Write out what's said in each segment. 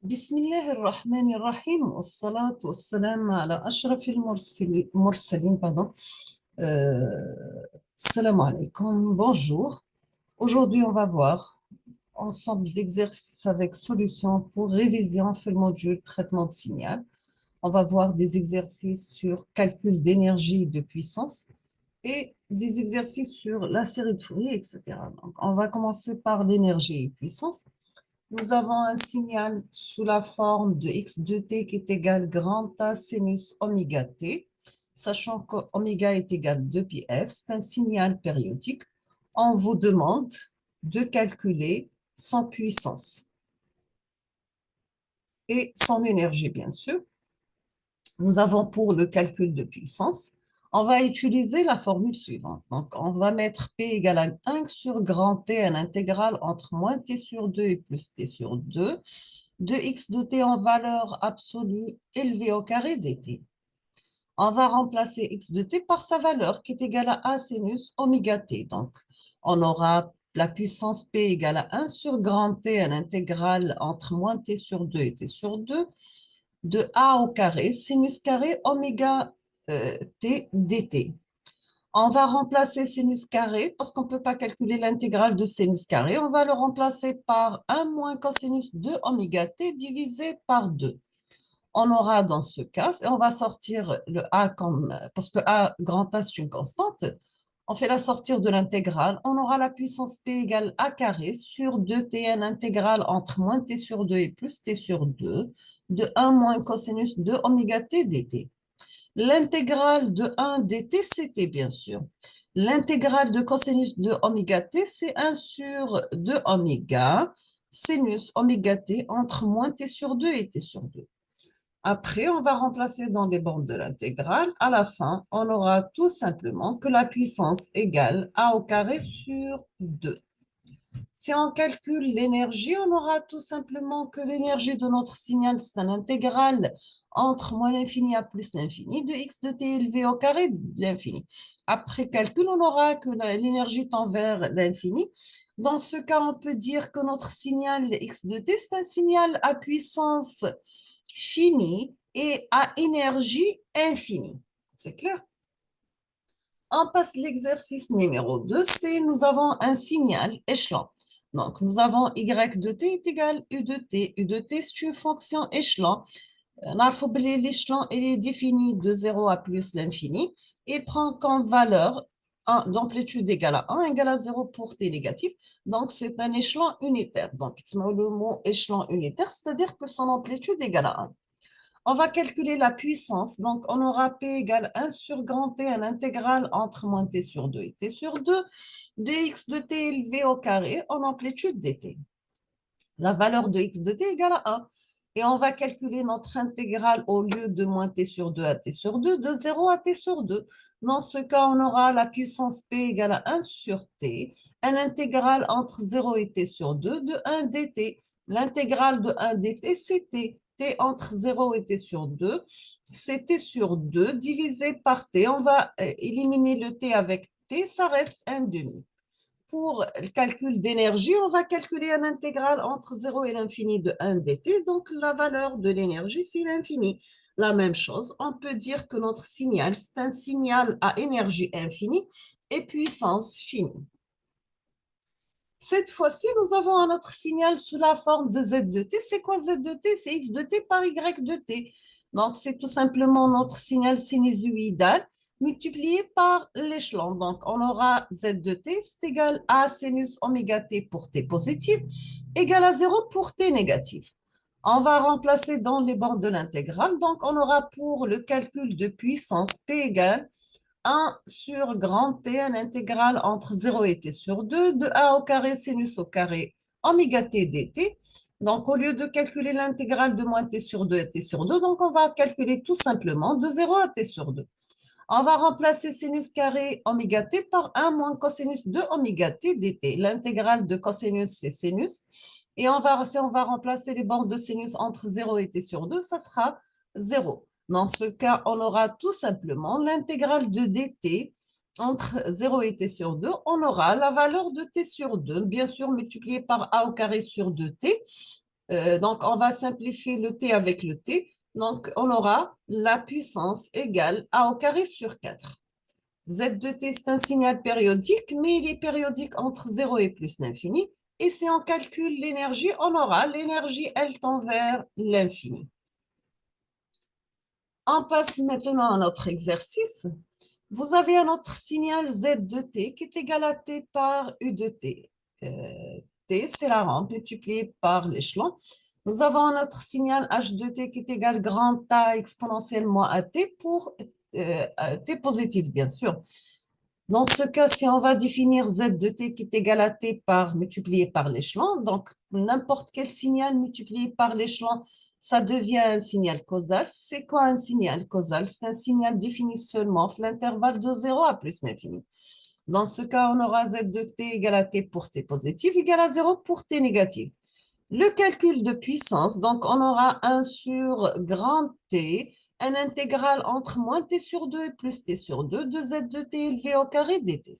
بسم الله الرحمن الرحيم والصلاة والسلام على أشرف المرسلين pardon. Salam alaikum, bonjour. Aujourd'hui, on va voir ensemble d'exercices avec solutions pour révision fait le module traitement de signal. On va voir des exercices sur calcul d'énergie et de puissance et des exercices sur la série de Fourier, etc. Donc, on va commencer par l'énergie et puissance. Nous avons un signal sous la forme de x de t qui est égal grand A sinus oméga t, sachant qu'oméga est égal à 2πf, c'est un signal périodique. On vous demande de calculer son puissance et son énergie, bien sûr. Nous avons pour le calcul de puissance, on va utiliser la formule suivante. Donc, on va mettre P égale à 1 sur grand T, un intégral entre moins T sur 2 et plus T sur 2, de x de t en valeur absolue élevée au carré dt. On va remplacer x de t par sa valeur qui est égale à 1 sinus oméga t. Donc, on aura la puissance P égale à 1 sur grand T, un intégral entre moins T sur 2 et T sur 2, de A au carré, sinus carré oméga T dt. On va remplacer sinus carré, parce qu'on ne peut pas calculer l'intégrale de sinus carré, on va le remplacer par 1 moins cosinus de oméga t divisé par 2. On aura dans ce cas, et on va sortir le A comme, parce que A, grand A, c'est une constante, on fait la sortir de l'intégrale, on aura la puissance P égale A carré sur 2t, un intégral entre moins t sur 2 et plus t sur 2, de 1 moins cosinus de oméga t dt. L'intégrale de 1 dt, c'était bien sûr. L'intégrale de cosinus de oméga t, c'est 1 sur 2 oméga, sinus oméga t entre moins t sur 2 et t sur 2. Après, on va remplacer dans les bornes de l'intégrale. À la fin, on aura tout simplement que la puissance égale a au carré sur 2. Si on calcule l'énergie, on aura tout simplement que l'énergie de notre signal, c'est un intégral entre moins l'infini à plus l'infini de x de t élevé au carré de l'infini. Après calcul, on aura que l'énergie tend vers l'infini. Dans ce cas, on peut dire que notre signal x de t, c'est un signal à puissance finie et à énergie infinie. C'est clair? On passe l'exercice numéro 2, c'est nous avons un signal échelon. Donc, nous avons y de t est égal u de t. U de t, c'est une fonction échelon. L'échelon est défini de 0 à plus l'infini et prend comme valeur d'amplitude égale à 1 égale à 0 pour t négatif. Donc, c'est un échelon unitaire. Donc, le mot échelon unitaire, c'est-à-dire que son amplitude égale à 1. On va calculer la puissance. Donc, on aura P égale 1 sur grand T, un intégral entre moins T sur 2 et T sur 2, de x de T élevé au carré en amplitude dt. La valeur de x de T égale à 1. Et on va calculer notre intégrale au lieu de moins T sur 2 à T sur 2, de 0 à T sur 2. Dans ce cas, on aura la puissance P égale à 1 sur T, un intégral entre 0 et T sur 2 de 1 dt. L'intégrale de 1 dt, c'est T. T entre 0 et T sur 2, c'est T sur 2 divisé par T. On va éliminer le T avec T, ça reste 1 demi. Pour le calcul d'énergie, on va calculer un intégral entre 0 et l'infini de 1 dt. Donc, la valeur de l'énergie, c'est l'infini. La même chose, on peut dire que notre signal, c'est un signal à énergie infinie et puissance finie. Cette fois-ci, nous avons un autre signal sous la forme de z de t. C'est quoi z de t? C'est x de t par y de t. Donc, c'est tout simplement notre signal sinusoïdal multiplié par l'échelon. Donc, on aura z de t, c'est égal à sinus oméga t pour t positif, égal à 0 pour t négatif. On va remplacer dans les bornes de l'intégrale. Donc, on aura pour le calcul de puissance P égale 1 sur grand T, un intégral entre 0 et T sur 2, de A au carré sinus au carré oméga T dt. Donc, au lieu de calculer l'intégrale de moins T sur 2 et T sur 2, donc on va calculer tout simplement de 0 à T sur 2. On va remplacer sinus carré oméga T par 1 moins cosinus de oméga T dt. L'intégrale de cosinus, c'est sinus. Et si on va remplacer les bornes de sinus entre 0 et T sur 2, ça sera 0. Dans ce cas, on aura tout simplement l'intégrale de dt entre 0 et t sur 2. On aura la valeur de t sur 2, bien sûr multipliée par a au carré sur 2t, Donc, on va simplifier le t avec le t. Donc, on aura la puissance égale a au carré sur 4. Z de t, c'est un signal périodique, mais il est périodique entre 0 et plus l'infini. Et si on calcule l'énergie, on aura l'énergie, elle tend vers l'infini. On passe maintenant à notre exercice. Vous avez un autre signal Z de t qui est égal à t par U de t. T, c'est la rampe multipliée par l'échelon. Nous avons un autre signal H de t qui est égal grand A exponentiellement à t pour t positif, bien sûr. Dans ce cas, si on va définir Z de t qui est égal à t par multiplié par l'échelon, donc n'importe quel signal multiplié par l'échelon, ça devient un signal causal. C'est quoi un signal causal? C'est un signal défini seulement entre l'intervalle de 0 à plus l'infini. Dans ce cas, on aura Z de t égal à t pour t positif égal à 0 pour t négatif. Le calcul de puissance, donc on aura 1 sur grand T, un intégral entre moins T sur 2 et plus T sur 2 de Z de T élevé au carré dt.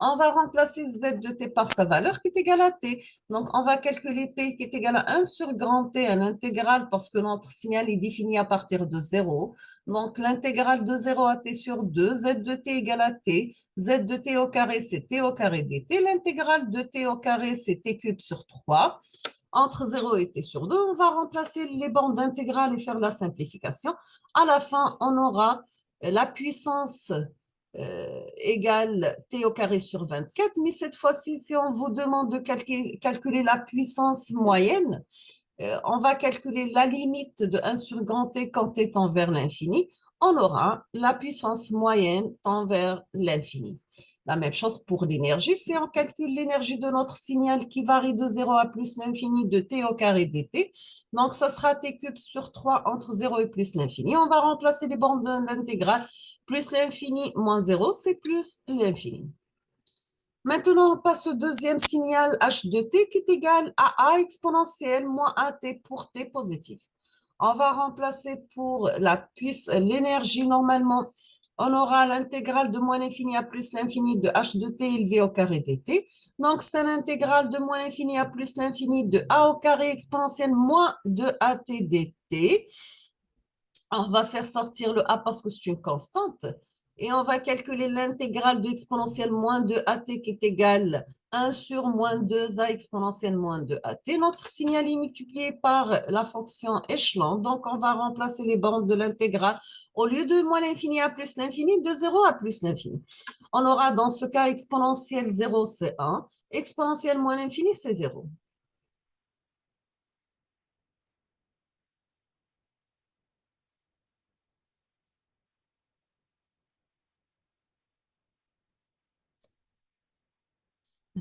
On va remplacer Z de T par sa valeur qui est égale à T. Donc, on va calculer P qui est égal à 1 sur grand T, un intégral parce que notre signal est défini à partir de 0. Donc, l'intégrale de 0 à T sur 2, Z de T égale à T. Z de T au carré, c'est T au carré dt. L'intégrale de T au carré, c'est T cube sur 3. Entre 0 et T sur 2, on va remplacer les bandes d'intégrale et faire la simplification. À la fin, on aura la puissance égale t au carré sur 24, mais cette fois-ci, si on vous demande de calculer la puissance moyenne, on va calculer la limite de 1 sur grand T quand t tend vers l'infini, on aura la puissance moyenne tend vers l'infini. La même chose pour l'énergie, si on calcule l'énergie de notre signal qui varie de 0 à plus l'infini de t au carré dt, donc ça sera t cube sur 3 entre 0 et plus l'infini. On va remplacer les bornes de l'intégrale, plus l'infini moins 0, c'est plus l'infini. Maintenant, on passe au deuxième signal h de t qui est égal à a exponentielle moins at pour t positif. On va remplacer pour l'énergie normalement, on aura l'intégrale de moins l'infini à plus l'infini de h de t élevé au carré dt. Donc, c'est l'intégrale de moins l'infini à plus l'infini de a au carré exponentielle moins de at dt. On va faire sortir le a parce que c'est une constante. Et on va calculer l'intégrale de exponentielle moins 2at qui est égale 1 sur moins 2a exponentielle moins 2at. Notre signal est multiplié par la fonction échelon. Donc, on va remplacer les bornes de l'intégrale. Au lieu de moins l'infini à plus l'infini, de 0 à plus l'infini. On aura dans ce cas exponentielle 0, c'est 1. Exponentielle moins l'infini, c'est 0.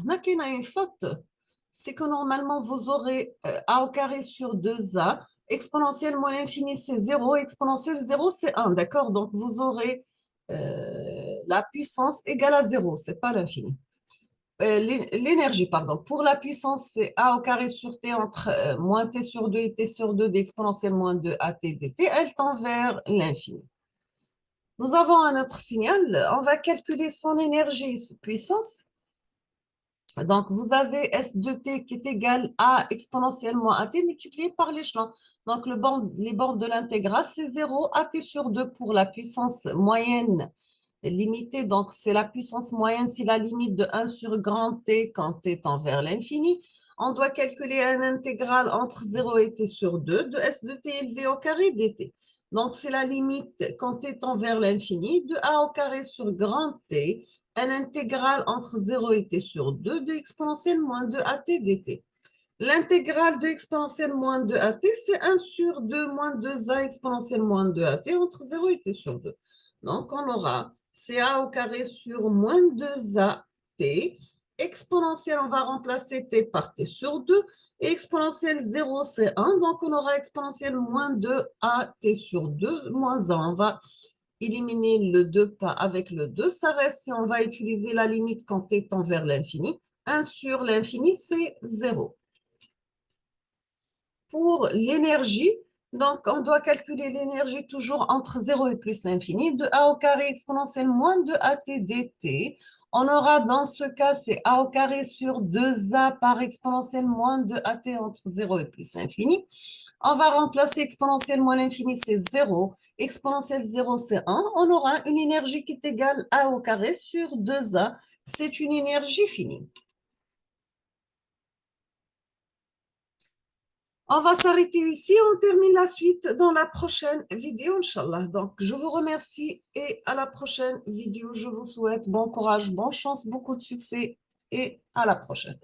Là qu'il y a une faute, c'est que normalement, vous aurez a au carré sur 2a, exponentielle moins l'infini, c'est 0, exponentielle 0, c'est 1, d'accord? Donc, vous aurez la puissance égale à 0, ce n'est pas l'infini. L'énergie, pardon. Pour la puissance, c'est a au carré sur t entre moins t sur 2 et t sur 2 d'exponentielle moins 2 at dt. Elle tend vers l'infini. Nous avons un autre signal. On va calculer son énergie et sa puissance. Donc, vous avez S de t qui est égal à exponentiellement at multiplié par l'échelon. Donc, les bornes de l'intégrale, c'est 0 at sur 2 pour la puissance moyenne limitée. Donc, c'est la puissance moyenne, c'est la limite de 1 sur grand T quand t tend vers l'infini. On doit calculer un intégral entre 0 et t sur 2 de S de t élevé au carré dt. Donc, c'est la limite quand t tend vers l'infini de a au carré sur grand T, un intégral entre 0 et t sur 2 de exponentielle moins 2 at dt. L'intégrale de exponentielle moins 2 at, c'est 1 sur 2 moins 2a exponentielle moins 2 at entre 0 et t sur 2. Donc, on aura ca au carré sur moins 2at exponentielle, on va remplacer t par t sur 2, et exponentielle 0, c'est 1, donc on aura exponentielle moins 2at sur 2 moins 1. On va éliminer le 2 pas avec le 2, ça reste si on va utiliser la limite quand t tend vers l'infini. 1 sur l'infini, c'est 0. Pour l'énergie, Donc, on doit calculer l'énergie toujours entre 0 et plus l'infini, de a au carré exponentielle moins 2at dt. On aura dans ce cas, c'est a au carré sur 2a par exponentielle moins 2at entre 0 et plus l'infini. On va remplacer exponentielle moins l'infini, c'est 0. Exponentielle 0, c'est 1. On aura une énergie qui est égale à a au carré sur 2a. C'est une énergie finie. On va s'arrêter ici. On termine la suite dans la prochaine vidéo, Inch'Allah. Donc, je vous remercie et à la prochaine vidéo. Je vous souhaite bon courage, bonne chance, beaucoup de succès et à la prochaine.